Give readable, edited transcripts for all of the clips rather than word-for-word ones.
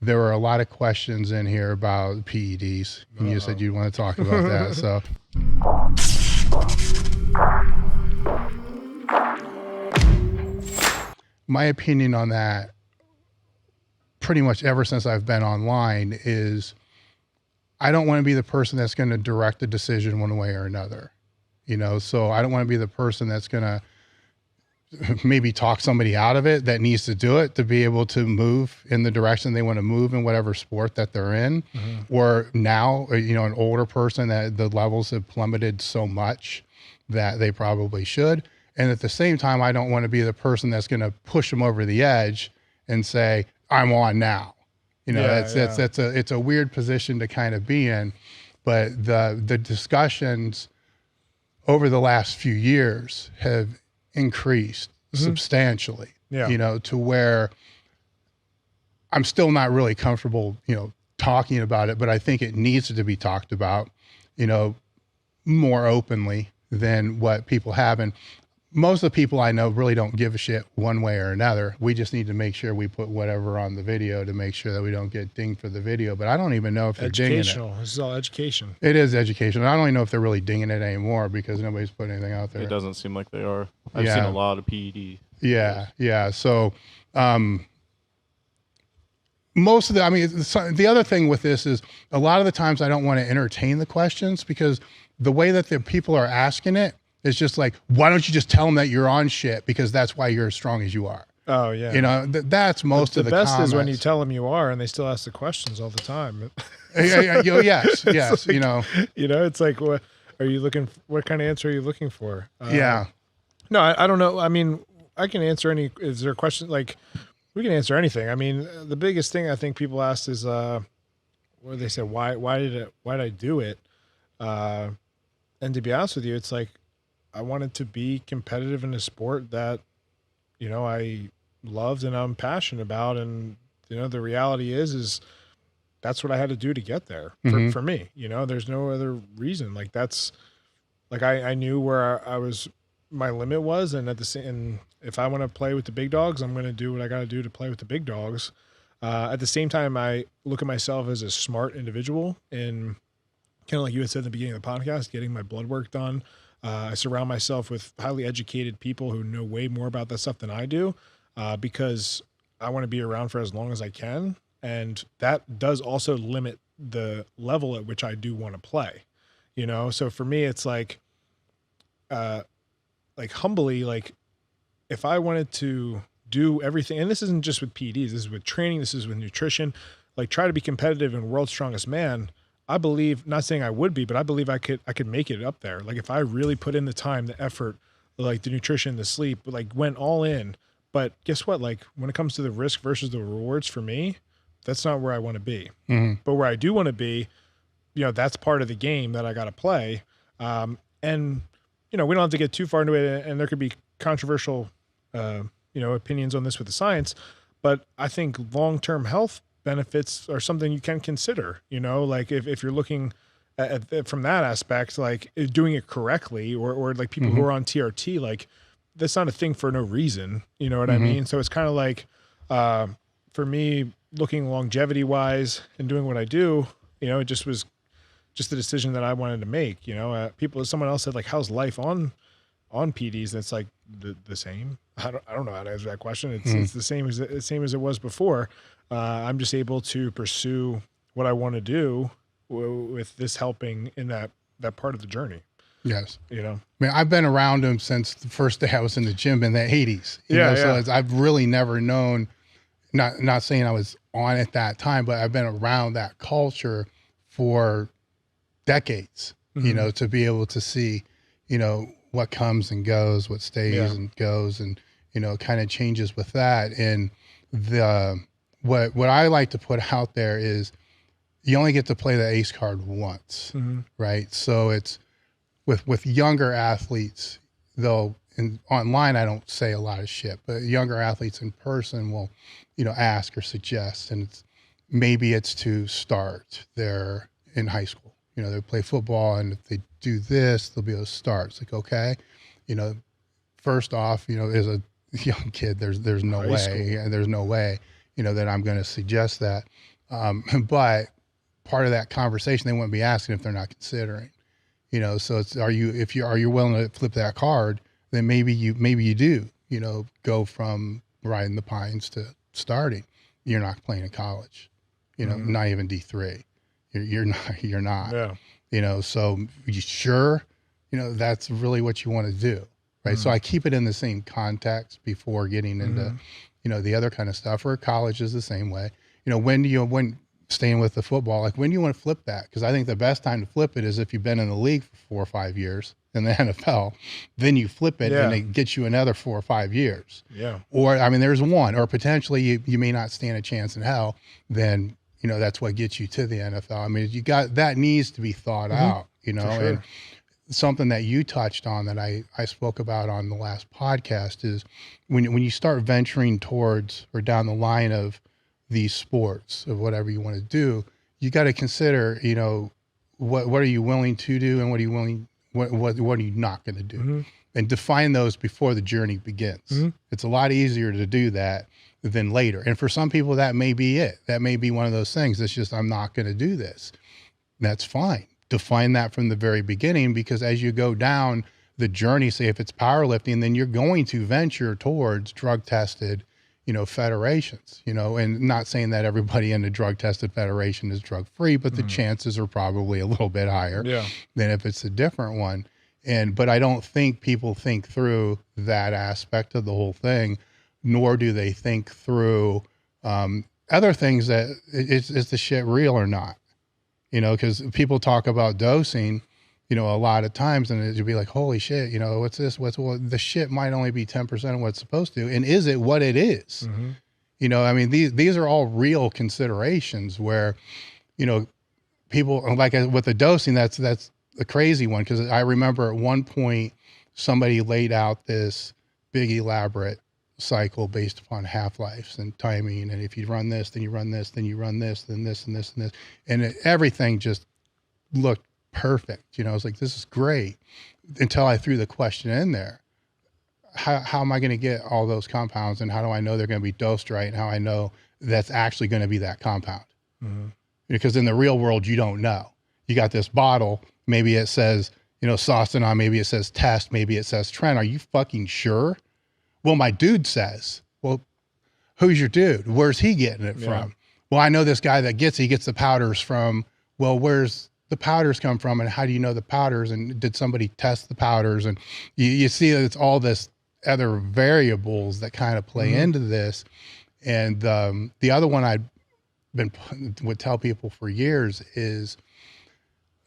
there were a lot of questions in here about PEDs, and you said you want to talk about that. So my opinion on that, pretty much ever since I've been online, is I don't want to be the person that's going to direct the decision one way or another. So I don't want to be the person that's going to maybe talk somebody out of it that needs to do it to be able to move in the direction they want to move in whatever sport that they're in. Or now, an older person that the levels have plummeted so much that they probably should. And at the same time, I don't want to be the person that's going to push them over the edge and say, I'm on now. It's a weird position to kind of be in, but the discussions over the last few years have increased substantially, to where I'm still not really comfortable, talking about it, but I think it needs to be talked about, more openly than what people have. And most of the people I know really don't give a shit one way or another. We just need to make sure we put whatever on the video to make sure that we don't get dinged for the video. But I don't even know if they're dinging it. Educational. This is all education. It is educational. I don't even know if they're really dinging it anymore because nobody's putting anything out there. It doesn't seem like they are. I've seen a lot of PED. Yeah. So most of the other thing with this is a lot of the times I don't want to entertain the questions because the way that the people are asking it, it's just like, why don't you just tell them that you're on shit because that's why you're as strong as you are. Oh yeah. That's most of the best comments. Is when you tell them you are and they still ask the questions all the time. Yes. It's like, it's like, what are you looking? What kind of answer are you looking for? No, I don't know. I mean, I can answer any. Is there a question? Like, we can answer anything. I mean, the biggest thing I think people ask is, where they say, why did I do it? And to be honest with you, it's like, I wanted to be competitive in a sport that, I loved and I'm passionate about. And, the reality is that's what I had to do to get there for me. There's no other reason. Like that's like, I knew where my limit was. And and if I want to play with the big dogs, I'm going to do what I got to do to play with the big dogs. At the same time, I look at myself as a smart individual and kind of like you had said at the beginning of the podcast, getting my blood work done. I surround myself with highly educated people who know way more about that stuff than I do, because I want to be around for as long as I can. And that does also limit the level at which I do want to play, So for me, it's like humbly, like if I wanted to do everything, and this isn't just with PEDs, this is with training, this is with nutrition, like try to be competitive in World's Strongest Man. I believe, not saying I would be, but I believe I could make it up there. Like if I really put in the time, the effort, like the nutrition, the sleep, like went all in. But guess what? Like when it comes to the risk versus the rewards for me, that's not where I want to be. But where I do want to be, that's part of the game that I got to play. And, we don't have to get too far into it, and there could be controversial, opinions on this with the science, but I think long-term health benefits are something you can consider, like if you're looking at from that aspect, like doing it correctly or like people who are on TRT, like that's not a thing for no reason. You know what I mean? So it's kind of like, for me, looking longevity wise and doing what I do, it just was just the decision that I wanted to make, someone else said like, how's life on PEDs? And it's like the same. I don't know how to answer that question. It's the same as it was before. I'm just able to pursue what I want to do with this helping in that part of the journey. Yes. I mean, I've been around them since the first day I was in the gym in the 80s. So I've really never known, not saying I was on at that time, but I've been around that culture for decades, to be able to see, what comes and goes, what stays and goes, and, kind of changes with that. And what I like to put out there is you only get to play the ace card once, right? So it's with younger athletes, though, online I don't say a lot of shit, but younger athletes in person will, ask or suggest, and maybe it's to start there in high school. They play football, and if they do this, they'll be able to start. It's like, okay, first off, as a young kid, there's no way, that I'm going to suggest that. But part of that conversation, they wouldn't be asking if they're not considering, you know, so it's, are you willing to flip that card? Then maybe you do, you know, go from riding the pines to starting. You're not playing in college, you know, not even D3. You're not, Yeah. you know, so you sure, you know, that's really what you want to do. Right. So I keep it in the same context before getting into, you know, the other kind of stuff. Or college is the same way. You know, when staying with the football, like when do you want to flip that? Because I think the best time to flip it is if you've been in the league for 4 or 5 years in the NFL, then you flip it and it gets you another 4 or 5 years. Yeah. Or, I mean, there's one, or potentially you may not stand a chance in hell. Then, you know, that's what gets you to the NFL. I mean, that needs to be thought out, you know, sure. and something that you touched on that I spoke about on the last podcast is when you start venturing towards or down the line of these sports of whatever you want to do, you got to consider, you know, what are you willing to do and what are you not going to do, and define those before the journey begins. It's a lot easier to do that than later. And for some people, that may be it. That may be one of those things. It's just, I'm not going to do this. That's fine. Define that from the very beginning, because as you go down the journey, say if it's powerlifting, then you're going to venture towards drug tested, you know, federations, you know, and not saying that everybody in the drug tested federation is drug free, but the chances are probably a little bit higher than if it's a different one. But I don't think people think through that aspect of the whole thing, nor do they think through other things that is the shit real or not, you know, because people talk about dosing, you know, a lot of times, and it'd be like, holy shit, you know, what's this? The shit might only be 10% of what it's supposed to. And is it what it is? You know, I mean, these are all real considerations where, you know, people like with the dosing, that's a crazy one. Cause I remember at one point somebody laid out this big elaborate cycle based upon half-lives and timing. And if you run this, then you run this, then you run this, then this and this and this. And everything just looked perfect. You know, I was like, this is great, until I threw the question in there. How am I going to get all those compounds, and how do I know they're going to be dosed right, and how I know that's actually going to be that compound? Because in the real world, you don't know. You got this bottle, maybe it says, you know, Saucenon, maybe it says test, maybe it says trend. Are you fucking sure? Well, my dude says. Well, who's your dude? Where's he getting it from? Well, I know this guy that he gets the powders from. Well, where's the powders come from, and how do you know the powders, and did somebody test the powders? And you see that it's all this other variables that kind of play into this. And the other one would tell people for years is,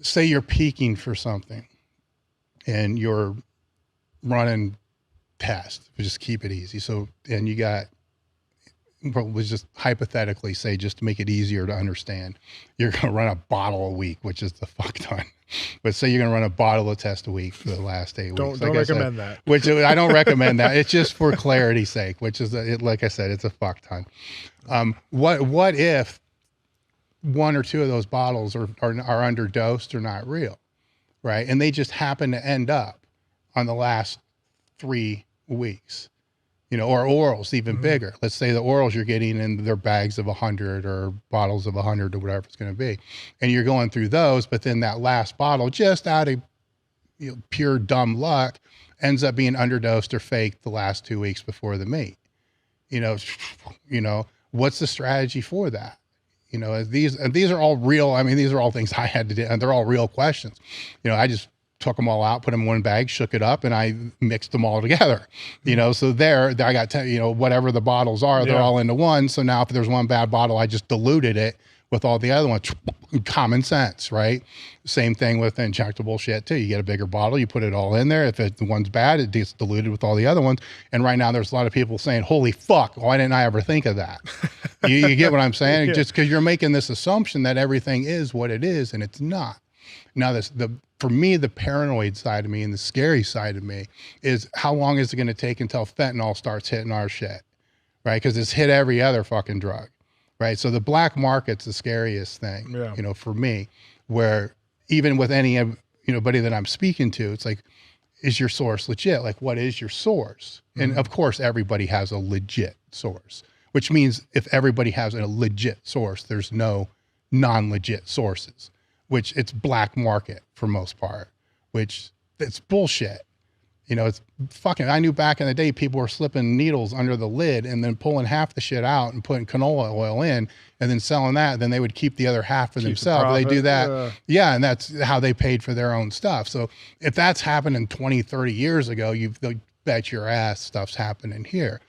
say you're peaking for something and you're running test, just keep it easy. So, and you got, was just hypothetically say, just to make it easier to understand, you're going to run a bottle a week, which is the fuck ton. But say you're going to run a bottle of test a week for the last 8 weeks. Don't recommend that. Which I don't recommend that. It's just for clarity's sake, which is, like I said, it's a fuck ton. What if one or two of those bottles are underdosed or not real, right? And they just happen to end up on the last 3 weeks. You know, or orals, even bigger. Let's say the orals you're getting in their bags of 100 or bottles of 100 or whatever it's going to be. And you're going through those, but then that last bottle, just out of pure dumb luck, ends up being underdosed or faked the last 2 weeks before the meet. You know, what's the strategy for that? You know, these are all real. I mean, these are all things I had to do, and they're all real questions. You know, I just took them all out, put them in one bag, shook it up, and I mixed them all together. You know, so I got, whatever the bottles are, they're all into one. So now if there's one bad bottle, I just diluted it with all the other ones. Common sense, right? Same thing with injectable shit too. You get a bigger bottle, you put it all in there. If the one's bad, it gets diluted with all the other ones. And right now there's a lot of people saying, holy fuck, why didn't I ever think of that? you get what I'm saying? Just because you're making this assumption that everything is what it is, and it's not. Now for me, the paranoid side of me and the scary side of me is, how long is it going to take until fentanyl starts hitting our shit, right? Because it's hit every other fucking drug, right? So the black market's the scariest thing, you know, for me, where even with anybody that I'm speaking to, it's like, is your source legit? Like, what is your source? And of course, everybody has a legit source. which means if everybody has a legit source, there's no non-legit sources, which it's black market for most part, which it's bullshit. You know, it's fucking, I knew back in the day, people were slipping needles under the lid and then pulling half the shit out and putting canola oil in and then selling that. Then they would keep the other half for themselves. They do that. Yeah. And that's how they paid for their own stuff. So if that's happening 20, 30 years ago, you bet your ass stuff's happening here.